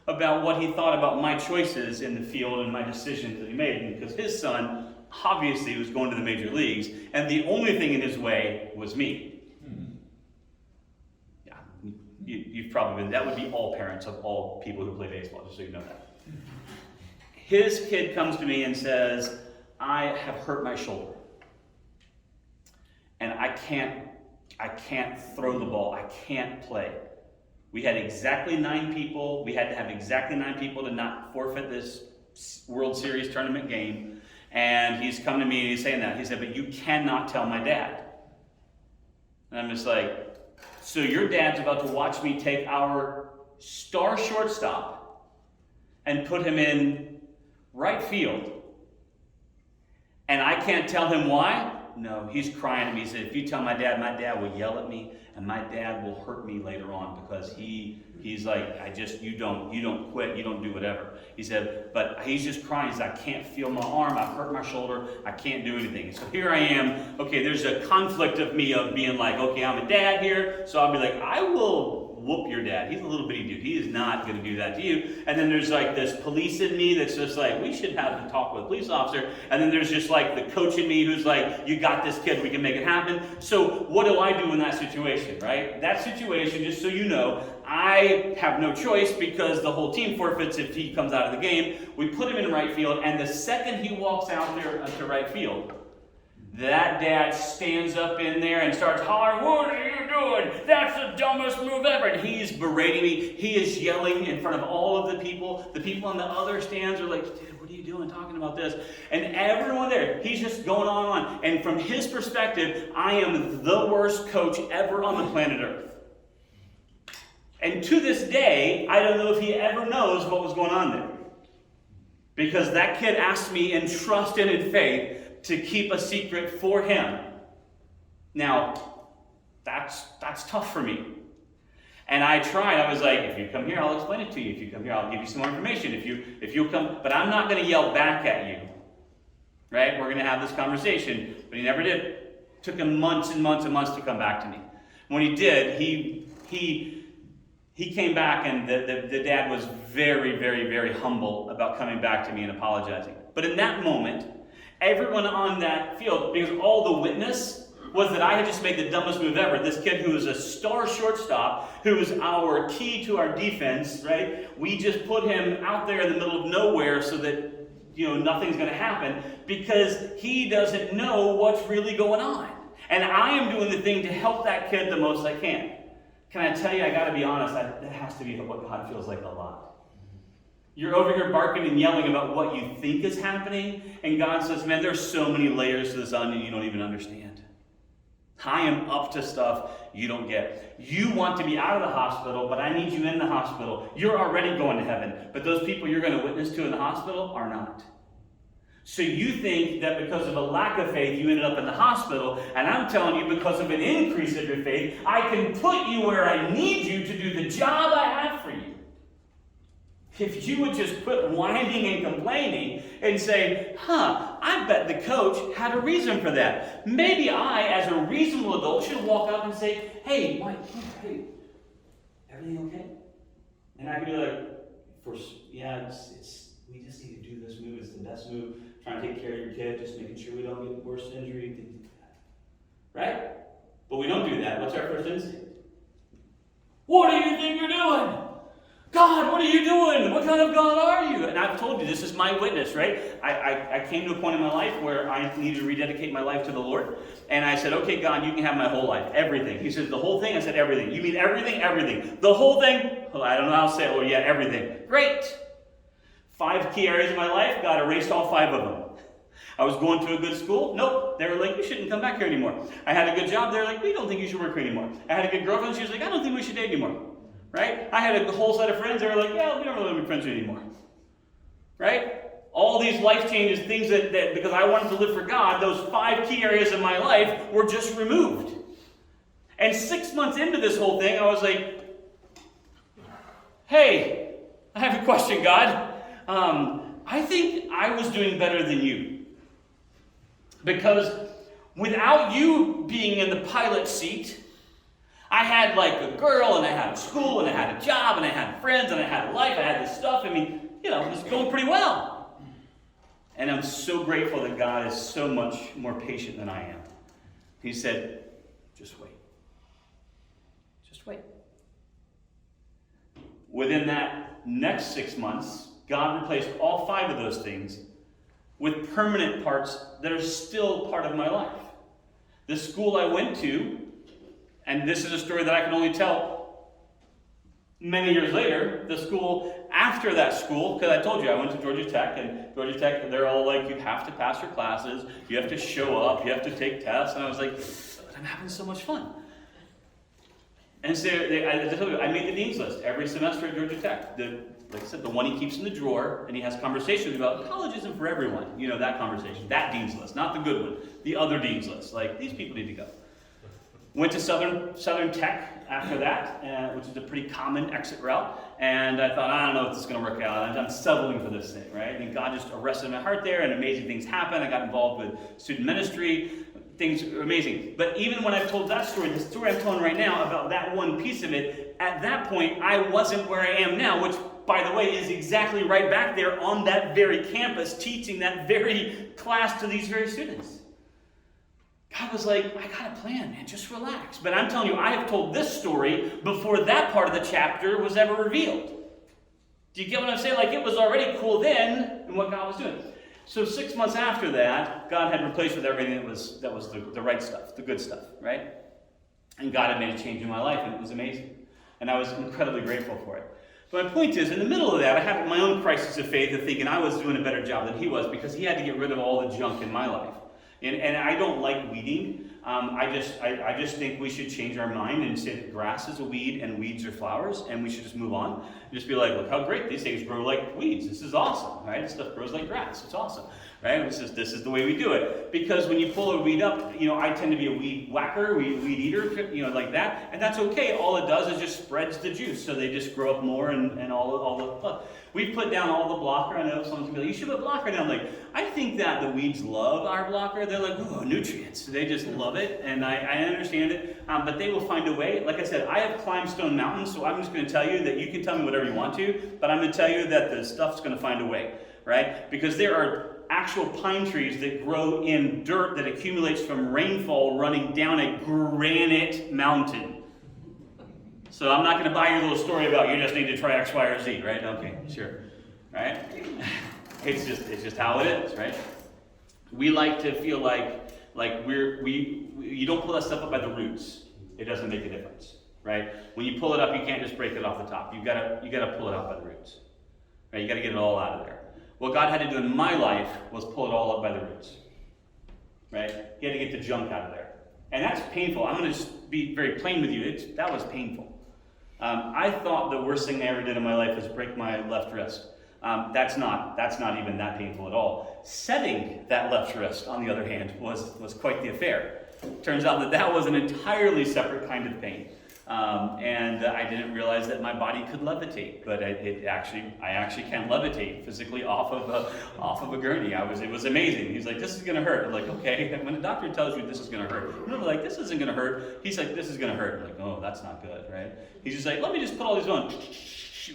about what he thought about my choices in the field and my decisions that he made. Because his son obviously was going to the major leagues, and the only thing in his way was me. Yeah, you've probably been, that would be all parents of all people who play baseball, just so you know that. His kid comes to me and says, I have hurt my shoulder. And I can't throw the ball. I can't play. We had exactly 9 people. We had to have exactly 9 people to not forfeit this World Series tournament game. And he's come to me and he's saying that. He said, but you cannot tell my dad. And I'm just like, so your dad's about to watch me take our star shortstop and put him in right field. And I can't tell him why? No, he's crying at me. He said, if you tell my dad will yell at me, and my dad will hurt me later on because he's like, you don't quit, you don't do whatever. He said, but he's just crying. He said, I can't feel my arm, I've hurt my shoulder, I can't do anything. So here I am, okay, there's a conflict of me of being like, okay, I'm a dad here, so I'll be like, I will whoop your dad. He's a little bitty dude. He is not going to do that to you. And then there's like this police in me that's just like, we should have a talk with a police officer. And then there's just like the coach in me who's like, you got this, kid, we can make it happen. So what do I do in that situation, right? That situation, just so you know, I have no choice because the whole team forfeits if he comes out of the game. We put him in right field, and the second he walks out there to right field, that dad stands up in there and starts hollering, what are you doing? That's the dumbest move ever. And he's berating me. He is yelling in front of all of the people. The people in the other stands are like, dude, what are you doing talking about this? And everyone there, he's just going on. And from his perspective, I am the worst coach ever on the planet Earth. And to this day, I don't know if he ever knows what was going on there. Because that kid asked me in trust and in faith to keep a secret for him. Now, that's tough for me. And I tried. I was like, if you come here, I'll explain it to you. If you come here, I'll give you some more information. If you'll come, but I'm not going to yell back at you. Right? We're going to have this conversation. But he never did. It took him months and months and months to come back to me. When he did, he came back, and the dad was very, very, very humble about coming back to me and apologizing. But in that moment, everyone on that field, because all the witness was that I had just made the dumbest move ever. This kid who was a star shortstop, who was our key to our defense, right? We just put him out there in the middle of nowhere so that, nothing's going to happen, because he doesn't know what's really going on. And I am doing the thing to help that kid the most I can. Can I tell you, I got to be honest, that has to be what God feels like a lot. You're over here barking and yelling about what you think is happening, and God says, man, there's so many layers to this onion you don't even understand. I am up to stuff you don't get. You want to be out of the hospital, but I need you in the hospital. You're already going to heaven, but those people you're going to witness to in the hospital are not. So you think that because of a lack of faith, you ended up in the hospital, and I'm telling you, because of an increase of your faith, I can put you where I need you to do the job I have for you. If you would just quit whining and complaining and say, I bet the coach had a reason for that. Maybe I, as a reasonable adult, should walk up and say, hey, Mike, hey, everything okay? And I could be like, we just need to do this move. It's the best move. Trying to take care of your kid, just making sure we don't get worse injury, things like that. Right? But we don't do that. What's our first instinct? What do you think you're doing? God, what are you doing? What kind of God are you? And I've told you, this is my witness, right? I came to a point in my life where I needed to rededicate my life to the Lord. And I said, okay, God, you can have my whole life, everything. He says, the whole thing? I said, everything. You mean everything? Everything. The whole thing? Well, I don't know how to say it. Well, yeah, everything. Great. 5 key areas of my life, God erased all 5 of them. I was going to a good school. Nope. They were like, you shouldn't come back here anymore. I had a good job. They were like, we don't think you should work here anymore. I had a good girlfriend. She was like, I don't think we should date anymore. Right? I had a whole set of friends. They were like, yeah, we don't really want to be friends anymore. Right? All these life changes, things that because I wanted to live for God, those 5 key areas of my life were just removed. And 6 months into this whole thing, I was like, hey, I have a question, God. I think I was doing better than you. Because without you being in the pilot seat, I had like a girl, and I had a school, and I had a job, and I had friends, and I had a life, I had this stuff. I mean, it was going pretty well. And I'm so grateful that God is so much more patient than I am. He said, just wait. Just wait. Within that next 6 months, God replaced all 5 of those things with permanent parts that are still part of my life. The school I went to, and this is a story that I can only tell many years later, the school after that school, because I told you I went to Georgia Tech, and Georgia Tech, they're all like, you have to pass your classes, you have to show up, you have to take tests, and I was like, but I'm having so much fun. And so I told you, I made the dean's list every semester at Georgia Tech. Like I said, the one he keeps in the drawer, and he has conversations about college isn't for everyone. That conversation, that dean's list, not the good one, the other dean's list. Like, these people need to go. Went to Southern Tech after that, which is a pretty common exit route. And I thought, I don't know if this is going to work out. I'm settling for this thing, right? And God just arrested my heart there, and amazing things happened. I got involved with student ministry. things are amazing. But even when I've told that story, the story I'm telling right now about that one piece of it, at that point, I wasn't where I am now, which, by the way, is exactly right back there on that very campus, teaching that very class to these very students. God was like, I got a plan, man, just relax. But I'm telling you, I have told this story before that part of the chapter was ever revealed. Do you get what I'm saying? Like, it was already cool then in what God was doing. So 6 months after that, God had replaced with everything that was the right stuff, the good stuff, right? And God had made a change in my life, and it was amazing. And I was incredibly grateful for it. But my point is, in the middle of that, I had my own crisis of faith of thinking I was doing a better job than he was because he had to get rid of all the junk in my life. And I don't like weeding. I just think we should change our mind and say that grass is a weed and weeds are flowers, and we should just move on. And just be like, look how great these things grow like weeds. This is awesome, right? This stuff grows like grass. It's awesome, right? This is the way we do it. Because when you pull a weed up, I tend to be a weed whacker, weed eater, like that, and that's okay. All it does is just spreads the juice, so they just grow up more and all the. We put down all the blocker. I know someone's gonna be like, you should put blocker down. Like, I think that the weeds love our blocker. They're like, oh, nutrients. They just love it, and I understand it. But they will find a way. Like I said, I have climbed stone mountains, so I'm just going to tell you that you can tell me whatever you want to, but I'm going to tell you that the stuff's going to find a way, right? Because there are actual pine trees that grow in dirt that accumulates from rainfall running down a granite mountain. So I'm not going to buy your little story about you just need to try X, Y, or Z, right? Okay, sure, right? It's just how it is, right? We like to feel like you don't pull that stuff up by the roots. It doesn't make a difference, right? When you pull it up, you can't just break it off the top. You gotta pull it out by the roots, right? You gotta get it all out of there. What God had to do in my life was pull it all up by the roots, right? He had to get the junk out of there, and that's painful. I'm gonna just be very plain with you. That was painful. I thought the worst thing I ever did in my life was break my left wrist. That's not even that painful at all. Setting that left wrist, on the other hand, was quite the affair. Turns out that was an entirely separate kind of pain. And I didn't realize that my body could levitate, but I actually can levitate physically off of a gurney. It was amazing. He's like, this is gonna hurt. I'm like, okay. And when the doctor tells you this is gonna hurt, you're not like, this isn't gonna hurt. He's like, this is gonna hurt. I'm like, oh, that's not good, right? He's just like, let me just put all these on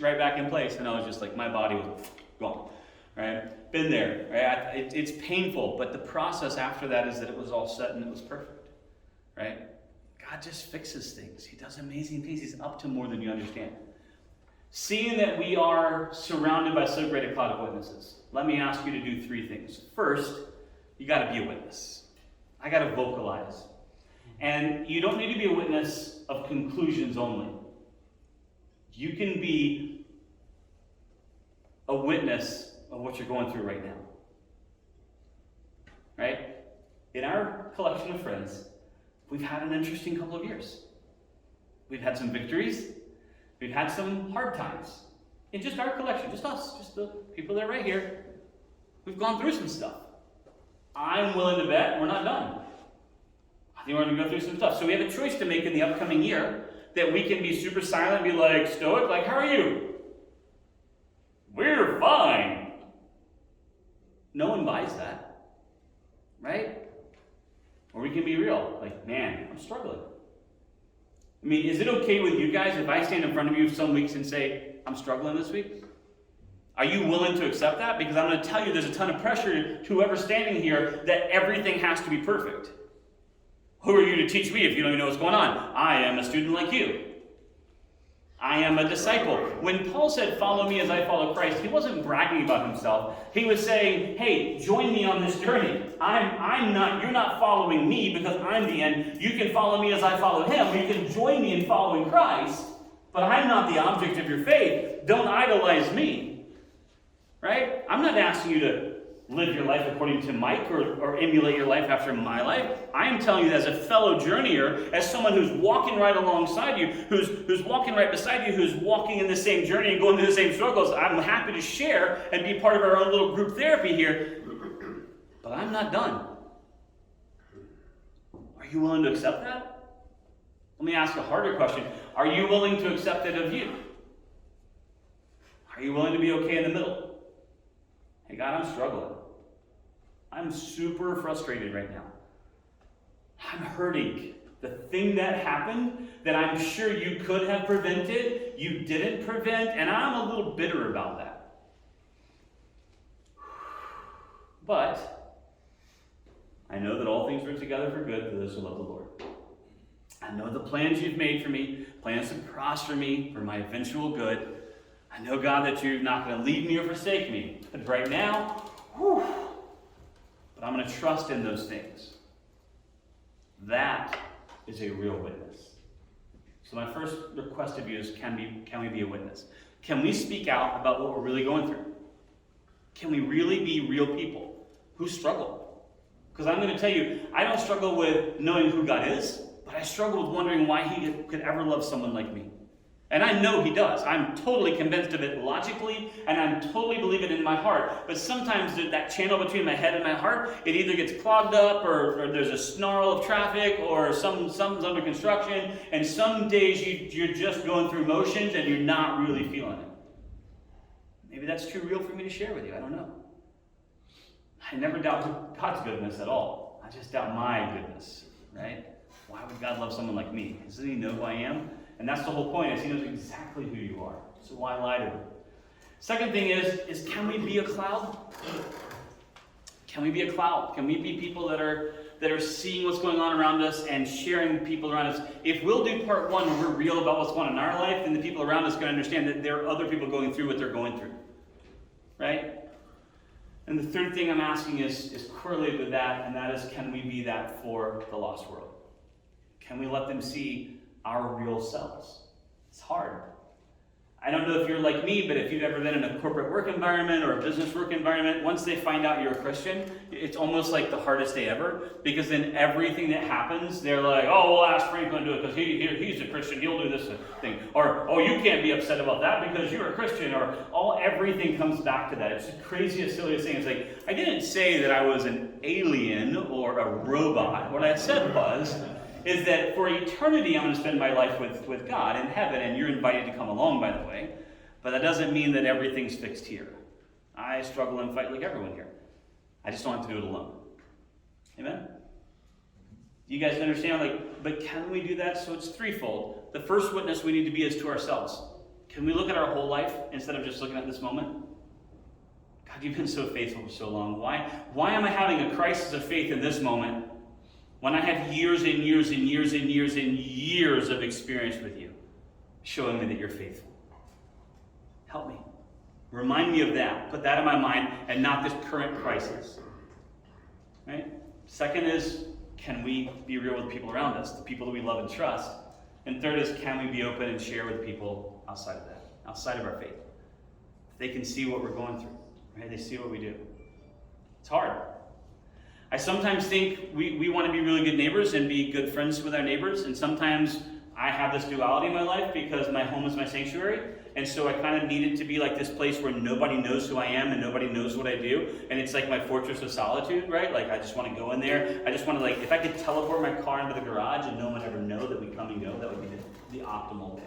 right back in place, and I was just like, my body was gone, right? Been there, right? It's painful, but the process after that is that it was all set and it was perfect, right? God just fixes things. He does amazing things. He's up to more than you understand. Seeing that we are surrounded by so great a cloud of witnesses, let me ask you to do 3 things. First, you got to be a witness. I got to vocalize. And you don't need to be a witness of conclusions only. You can be a witness of what you're going through right now. Right? In our collection of friends, we've had an interesting couple of years. We've had some victories. We've had some hard times. In just our collection, just us, just the people that are right here. We've gone through some stuff. I'm willing to bet we're not done. I think we're going to go through some stuff. So we have a choice to make in the upcoming year that we can be super silent and be like stoic, like, how are you? We're fine. No one buys that, right? Or we can be real, like, man, I'm struggling. I mean, is it okay with you guys if I stand in front of you some weeks and say, I'm struggling this week? Are you willing to accept that? Because I'm going to tell you there's a ton of pressure to whoever's standing here that everything has to be perfect. Who are you to teach me if you don't even know what's going on? I am a student like you. I am a disciple. When Paul said, follow me as I follow Christ, he wasn't bragging about himself. He was saying, hey, join me on this journey. You're not following me because I'm the end. You can follow me as I follow him. You can join me in following Christ, but I'm not the object of your faith. Don't idolize me. Right? I'm not asking you to live your life according to Mike or emulate your life after my life. I am telling you as a fellow journeyer, as someone who's walking right alongside you, who's walking right beside you, who's walking in the same journey and going through the same struggles, I'm happy to share and be part of our own little group therapy here. But I'm not done. Are you willing to accept that? Let me ask a harder question. Are you willing to accept it of you? Are you willing to be okay in the middle? Hey, God, I'm struggling. I'm super frustrated right now. I'm hurting. The thing that happened that I'm sure you could have prevented, you didn't prevent, and I'm a little bitter about that. But I know that all things work together for good for those who love the Lord. I know the plans you've made for me, plans to prosper me for my eventual good. I know, God, that you're not going to leave me or forsake me. But right now, but I'm going to trust in those things. That is a real witness. So my first request of you is, can we be a witness? Can we speak out about what we're really going through? Can we really be real people who struggle? Because I'm going to tell you, I don't struggle with knowing who God is, but I struggle with wondering why he could ever love someone like me. And I know he does. I'm totally convinced of it logically, and I totally believe it in my heart. But sometimes that channel between my head and my heart, it either gets clogged up, or there's a snarl of traffic, or something's under construction, and some days you're just going through motions and you're not really feeling it. Maybe that's too real for me to share with you. I don't know. I never doubt God's goodness at all. I just doubt my goodness, right? Why would God love someone like me? Doesn't he know who I am? And that's the whole point, is he knows exactly who you are. So why lie to him? Second thing is can we be a cloud? Can we be a cloud? Can we be people that are seeing what's going on around us and sharing people around us? If we'll do part one, where we're real about what's going on in our life, then the people around us can understand that there are other people going through what they're going through. Right? And the third thing I'm asking is correlated with that, and that is, can we be that for the lost world? Can we let them see our real selves? It's hard. I don't know if you're like me, but if you've ever been in a corporate work environment or a business work environment, once they find out you're a Christian, it's almost like the hardest day ever, because then everything that happens, they're like, oh, we'll ask Franklin to do it because he's a Christian, he'll do this thing. Or, oh, you can't be upset about that because you're a Christian. Or everything comes back to that. It's the craziest, silliest thing. It's like, I didn't say that I was an alien or a robot. What I said is that for eternity, I'm going to spend my life with God in heaven, and you're invited to come along, by the way. But that doesn't mean that everything's fixed here. I struggle and fight like everyone here. I just don't have to do it alone. Amen? You guys understand? But can we do that? So it's threefold. The first witness we need to be is to ourselves. Can we look at our whole life instead of just looking at this moment? God, you've been so faithful for so long. Why am I having a crisis of faith in this moment, when I have years and years and years and years and years of experience with you, showing me that you're faithful? Help me. Remind me of that. Put that in my mind, and not this current crisis. Right? Second is, can we be real with people around us, the people that we love and trust? And third is, can we be open and share with people outside of that, outside of our faith? They can see what we're going through. Right? They see what we do. It's hard. I sometimes think we want to be really good neighbors and be good friends with our neighbors, and sometimes I have this duality in my life because my home is my sanctuary, and so I kind of need it to be like this place where nobody knows who I am and nobody knows what I do, and it's like my fortress of solitude, right? Like, I just want to go in there. I just want to, if I could teleport my car into the garage and no one would ever know that we come and go, that would be the optimal way.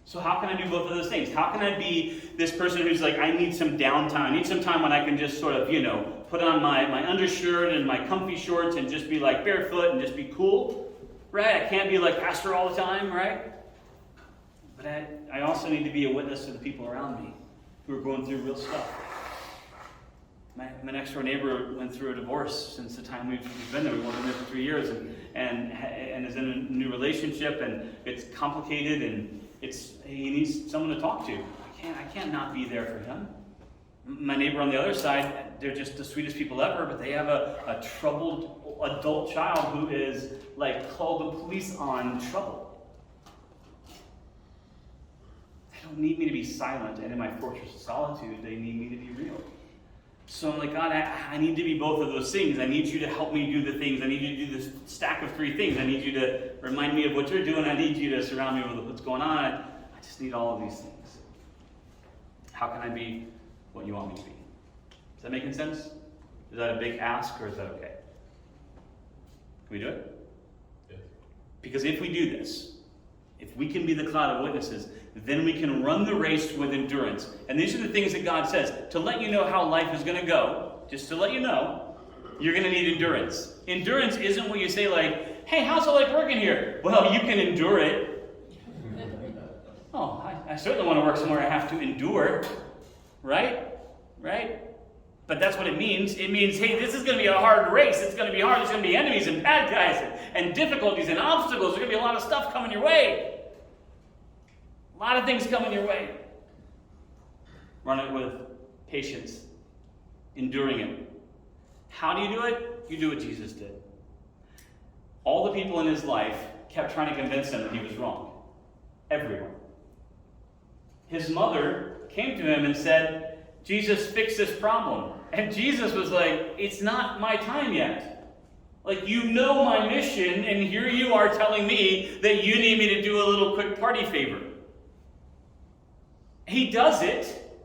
So how can I do both of those things? How can I be this person who's like, I need some downtime. I need some time when I can just sort of, put on my undershirt and my comfy shorts and just be like barefoot and just be cool, right? I can't be like pastor all the time, right? But I also need to be a witness to the people around me who are going through real stuff. My next door neighbor went through a divorce since the time we've been there. We've been there for 3 years and is in a new relationship, and it's complicated, and he needs someone to talk to. I can't not be there for him. My neighbor on the other side, they're just the sweetest people ever, but they have a troubled adult child who is called the police on trouble. They don't need me to be silent and in my fortress of solitude. They need me to be real. So I'm like, God, I need to be both of those things. I need you to help me do the things. I need you to do this stack of 3 things. I need you to remind me of what you're doing. I need you to surround me with what's going on. I just need all of these things. How can I be what you want me to be? Is that making sense? Is that a big ask, or is that okay? Can we do it? Yes. Because if we do this, if we can be the cloud of witnesses, then we can run the race with endurance. And these are the things that God says to let you know how life is going to go, just to let you know. you're going to need endurance. Endurance isn't what you say like, hey, how's it like working here? Well, you can endure it. Oh, I certainly want to work somewhere I have to endure. Right? Right? But that's what it means. It means, hey, this is going to be a hard race. It's going to be hard. There's going to be enemies and bad guys and difficulties and obstacles. There's going to be a lot of stuff coming your way. A lot of things coming your way. Run it with patience. Enduring it. How do you do it? You do what Jesus did. All the people in his life kept trying to convince him that he was wrong. Everyone. His mother came to him and said, Jesus, fix this problem. And Jesus was like, it's not my time yet. Like, you know my mission, and here you are telling me that you need me to do a little quick party favor. He does it,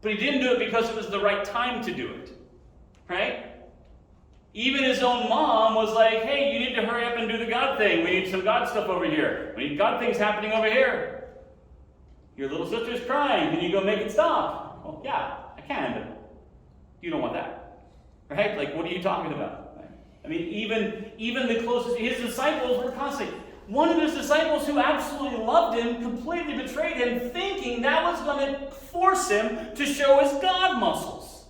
but he didn't do it because it was the right time to do it. Right? Even his own mom was like, hey, you need to hurry up and do the God thing. We need some God stuff over here. We need God things happening over here. Your little sister's crying. Can you go make it stop? Well, yeah, I can, but you don't want that. Right? Like, what are you talking about? Right? I mean, even the closest, his disciples were constantly, one of his disciples who absolutely loved him completely betrayed him, thinking that was going to force him to show his God muscles.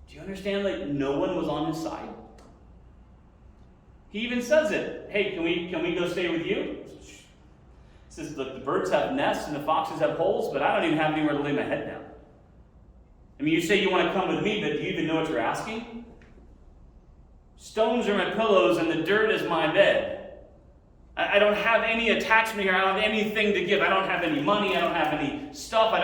Do you understand? Like, no one was on his side. He even says it. Hey, can we go stay with you? He says, look, the birds have nests and the foxes have holes, but I don't even have anywhere to lay my head down. I mean, you say you want to come with me, but do you even know what you're asking? Stones are my pillows and the dirt is my bed. I don't have any attachment here. I don't have anything to give. I don't have any money. I don't have any stuff. I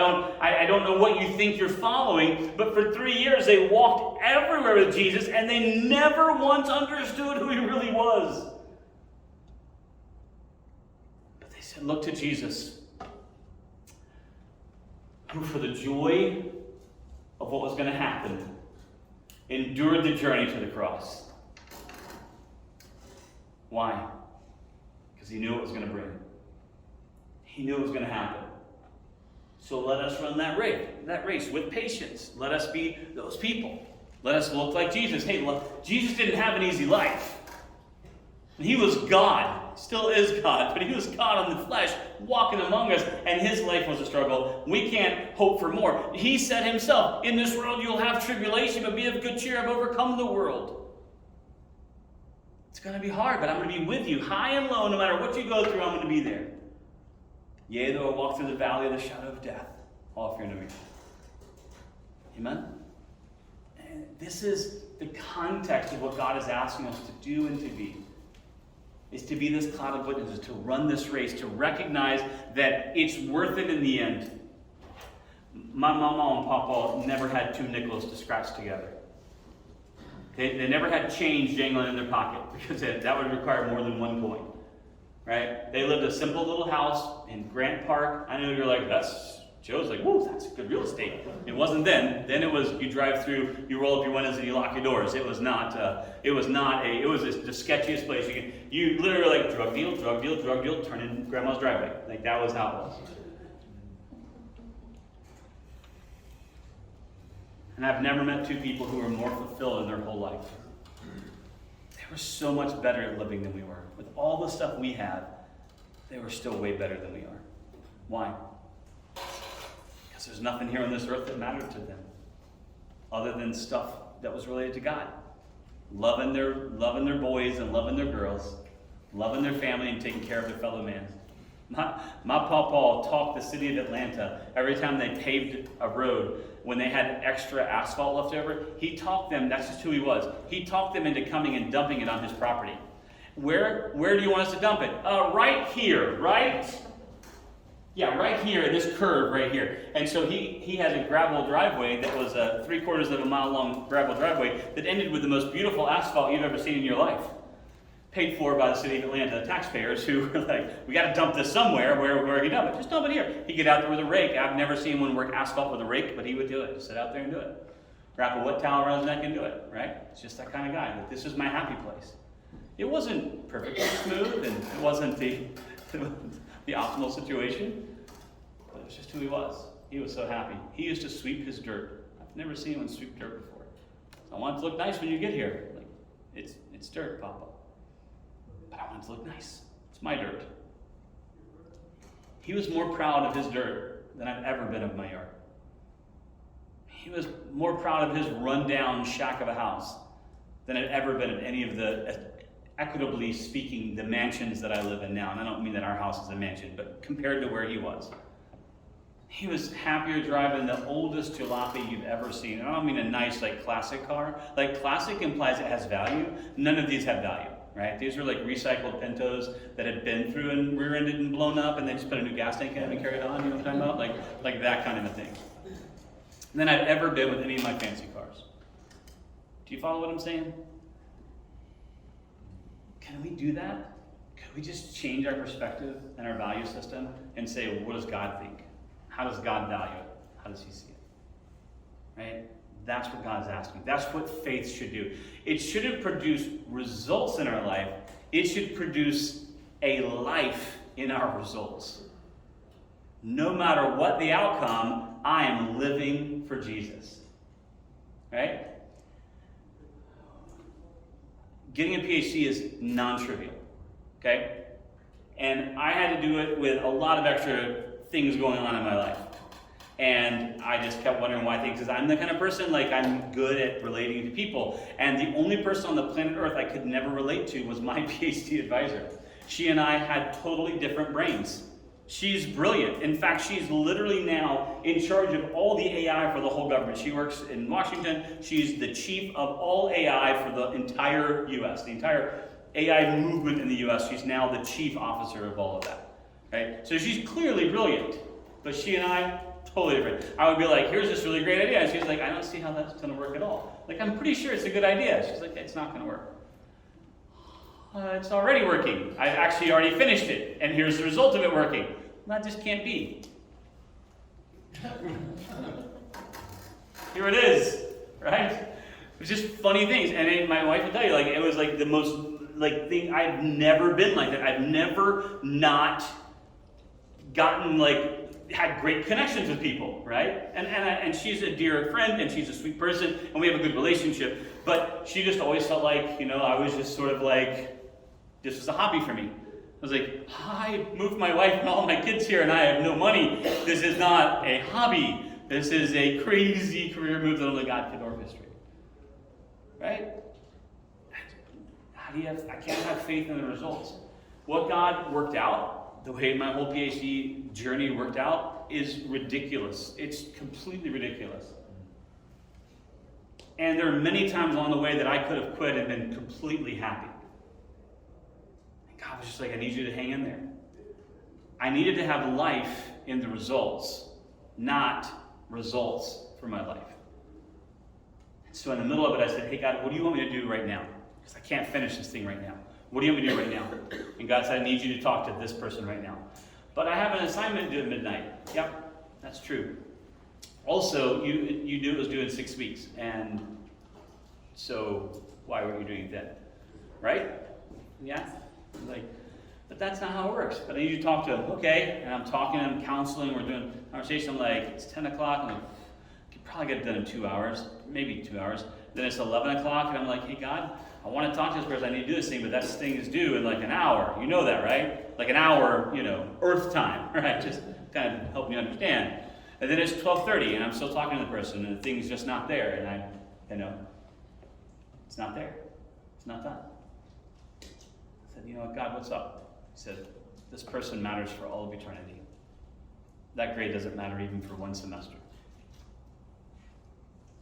don't know what you think you're following. But for 3 years, they walked everywhere with Jesus, and they never once understood who he really was. But they said, look to Jesus, who for the joy of what was going to happen, endured the journey to the cross. Why? Because he knew it was going to bring. He knew it was going to happen. So let us run that race with patience. Let us be those people. Let us look like Jesus. Hey, look, Jesus didn't have an easy life. He was God. Still is God, but he was God in the flesh, walking among us, and his life was a struggle. We can't hope for more. He said himself, in this world you'll have tribulation, but be of good cheer. I've overcome the world. It's going to be hard, but I'm going to be with you, high and low. No matter what you go through, I'm going to be there. Yea, though I walk through the valley of the shadow of death, I'll fear no evil. Amen? And this is the context of what God is asking us to do and to be. Is to be this cloud of witnesses, to run this race, to recognize that it's worth it in the end. My mama and papa never had 2 nickels to scratch together. They never had change dangling in their pocket, because that would require more than 1 coin. Right? They lived a simple little house in Grant Park. I know you're like, Joe's like, whoa, that's good real estate. It wasn't then. Then it was, you drive through, you roll up your windows and you lock your doors. It was it was the sketchiest place. You literally like drug deal, turn in grandma's driveway. Like, that was how it was. And I've never met 2 people who were more fulfilled in their whole life. They were so much better at living than we were. With all the stuff we have, they were still way better than we are. Why? Because there's nothing here on this earth that mattered to them other than stuff that was related to God. Loving their boys and loving their girls, loving their family and taking care of their fellow man. My papa talked the city of Atlanta every time they paved a road. When they had extra asphalt left over, he talked them, that's just who he was. He talked them into coming and dumping it on his property. Where do you want us to dump it? Right here, right? Yeah, right here in this curve right here. And so he had a gravel driveway that was a 3/4 of a mile long gravel driveway that ended with the most beautiful asphalt you've ever seen in your life. Paid for by the city of Atlanta, the taxpayers, who were like, we got to dump this somewhere. Where he dump it? Just dump it here. He'd get out there with a rake. I've never seen one work asphalt with a rake, but he would do it. Sit out there and do it. Wrap a wet towel around his neck and do it, right? It's just that kind of guy. Like, this is my happy place. It wasn't perfectly smooth, and it wasn't the optimal situation, but it was just who he was. He was so happy. He used to sweep his dirt. I've never seen anyone sweep dirt before. So I want it to look nice when you get here. Like, it's dirt, Papa. But I want it to look nice. It's my dirt. He was more proud of his dirt than I've ever been of my yard. He was more proud of his rundown shack of a house than I've ever been of any of the, equitably speaking, the mansions that I live in now. And I don't mean that our house is a mansion, but compared to where he was. He was happier driving the oldest jalopy you've ever seen. And I don't mean a nice, like, classic car. Like, classic implies it has value. None of these have value, right? These are like recycled Pintos that had been through and rear-ended and blown up, and they just put a new gas tank in it and carried on. You know what I'm talking about? Like that kind of a thing. Than I've ever been with any of my fancy cars. Do you follow what I'm saying? Can we do that? Could we just change our perspective and our value system and say, well, what does God think? How does God value it? How does he see it? Right? That's what God's asking. That's what faith should do. It shouldn't produce results in our life. It should produce a life in our results. No matter what the outcome, I am living for Jesus. Right? Getting a PhD is non-trivial. Okay? And I had to do it with a lot of extra things going on in my life. And I just kept wondering why things, because I'm the kind of person, like, I'm good at relating to people. And the only person on the planet Earth I could never relate to was my PhD advisor. She and I had totally different brains. She's brilliant. In fact, she's literally now in charge of all the AI for the whole government. She works in Washington. She's the chief of all AI for the entire U.S., the entire AI movement in the U.S. She's now the chief officer of all of that. Right? So she's clearly brilliant. But she and I, totally different. I would be like, here's this really great idea. And she's like, I don't see how that's going to work at all. Like, I'm pretty sure it's a good idea. She's like, it's not going to work. It's already working. I actually already finished it, and here's the result of it working. That just can't be. Here it is, right? It's just funny things. And my wife would tell you, like, it was like the most, like, thing. I've never been like that. I've never not gotten, like, had great connections with people, right? And she's a dear friend, and she's a sweet person, and we have a good relationship. But she just always felt like, I was just sort of like, this was a hobby for me. I was like, I moved my wife and all my kids here, and I have no money. This is not a hobby. This is a crazy career move that only God could orchestrate. Right? I can't have faith in the results. What God worked out, the way my whole PhD journey worked out, is ridiculous. It's completely ridiculous. And there are many times along the way that I could have quit and been completely happy. And God was just like, I need you to hang in there. I needed to have life in the results, not results for my life. And so in the middle of it, I said, hey, God, what do you want me to do right now? Because I can't finish this thing right now. What do you want me to do right now? And God said, I need you to talk to this person right now. But I have an assignment due at midnight. Yep, that's true. Also, you knew it was due in 6 weeks. And so why weren't you doing it then? Right? Yeah? Like, but that's not how it works. But I need you to talk to him. Okay. And I'm talking to him, counseling, we're doing conversation. I'm like, it's 10 o'clock. I'm like, I could probably get it done in 2 hours, maybe 2 hours. Then it's 11 o'clock, and I'm like, hey, God, I want to talk to this person. I need to do this thing, but that thing is due in like an hour. You know that, right? Like an hour, Earth time, right? Just kind of help me understand. And then it's 12:30, and I'm still talking to the person, and the thing's just not there. And it's not there. It's not done. I said, you know what, God, what's up? He said, this person matters for all of eternity. That grade doesn't matter even for one semester.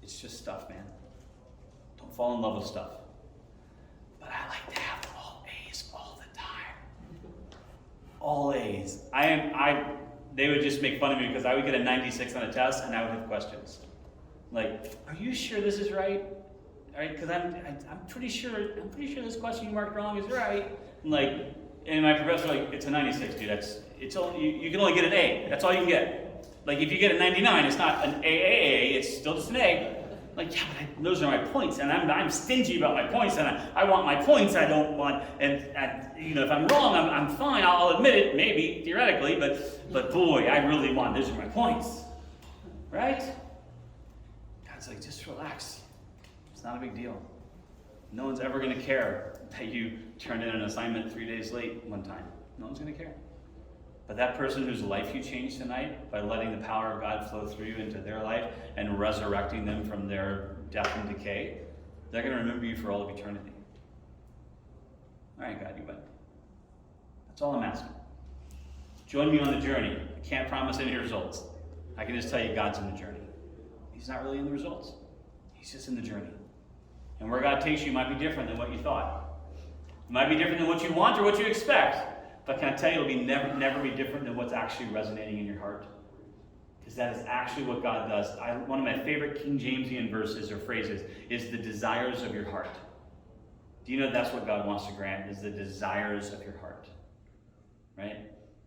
It's just stuff, man. Don't fall in love with stuff. But I like to have all A's all the time. All A's. They would just make fun of me because I would get a 96 on a test and I would have questions. Like, are you sure this is right? All right, because I'm pretty sure this question you marked wrong is right. And my professor, like, it's a 96, dude. You can only get an A. That's all you can get. Like, if you get a 99, it's not an AAA, it's still just an A. Like, yeah, but those are my points, and I'm stingy about my points, and I want my points. I don't want, and if I'm wrong, I'm fine. I'll admit it, maybe theoretically, but boy, I really want. Those are my points. Right? God's like, just relax. It's not a big deal. No one's ever going to care that you turned in an assignment 3 days late one time. No one's going to care. But that person whose life you changed tonight by letting the power of God flow through you into their life and resurrecting them from their death and decay, they're going to remember you for all of eternity. All right, God, you win. That's all I'm asking. Join me on the journey. I can't promise any results. I can just tell you God's in the journey. He's not really in the results. He's just in the journey. And where God takes you might be different than what you thought. It might be different than what you want or what you expect. But can I tell you, it'll be never be different than what's actually resonating in your heart. Because that is actually what God does. One of my favorite King Jamesian verses or phrases is the desires of your heart. Do you know that's what God wants to grant, is the desires of your heart? Right?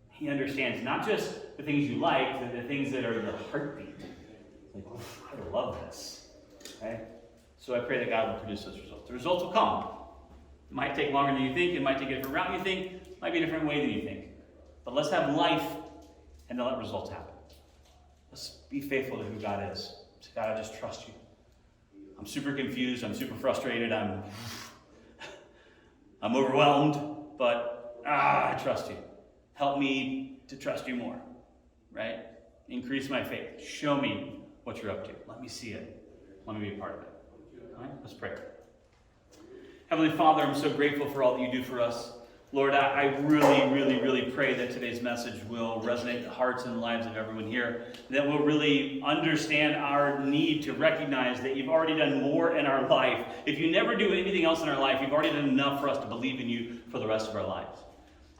He understands not just the things you like, but the things that are your heartbeat. Like, I love this. Right? So I pray that God will produce those results. The results will come. It might take longer than you think. It might take a different route than you think. It might be a different way than you think. But let's have life and then let results happen. Let's be faithful to who God is. So God, I just trust you. I'm super confused. I'm super frustrated. I'm overwhelmed. But I trust you. Help me to trust you more. Right? Increase my faith. Show me what you're up to. Let me see it. Let me be a part of it. All right? Let's pray. Heavenly Father, I'm so grateful for all that you do for us. Lord, I really pray that today's message will resonate in the hearts and lives of everyone here, that we'll really understand our need to recognize that you've already done more in our life. If you never do anything else in our life, you've already done enough for us to believe in you for the rest of our lives.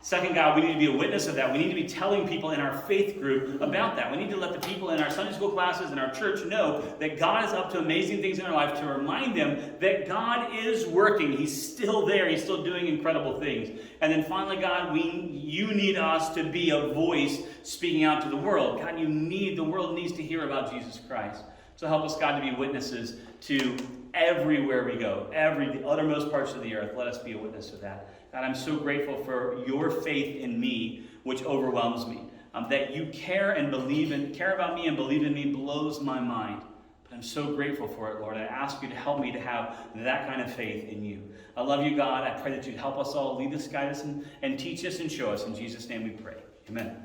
Second, God, we need to be a witness of that. We need to be telling people in our faith group about that. We need to let the people in our Sunday school classes and our church know that God is up to amazing things in our life, to remind them that God is working. He's still there. He's still doing incredible things. And then finally, God, you need us to be a voice speaking out to the world. God, the world needs to hear about Jesus Christ. So help us, God, to be witnesses to everywhere we go, the uttermost parts of the earth. Let us be a witness of that. God, I'm so grateful for your faith in me, which overwhelms me. That you care about me and believe in me blows my mind. But I'm so grateful for it, Lord. I ask you to help me to have that kind of faith in you. I love you, God. I pray that you'd help us all, lead us, guide us, and teach us and show us. In Jesus' name we pray. Amen.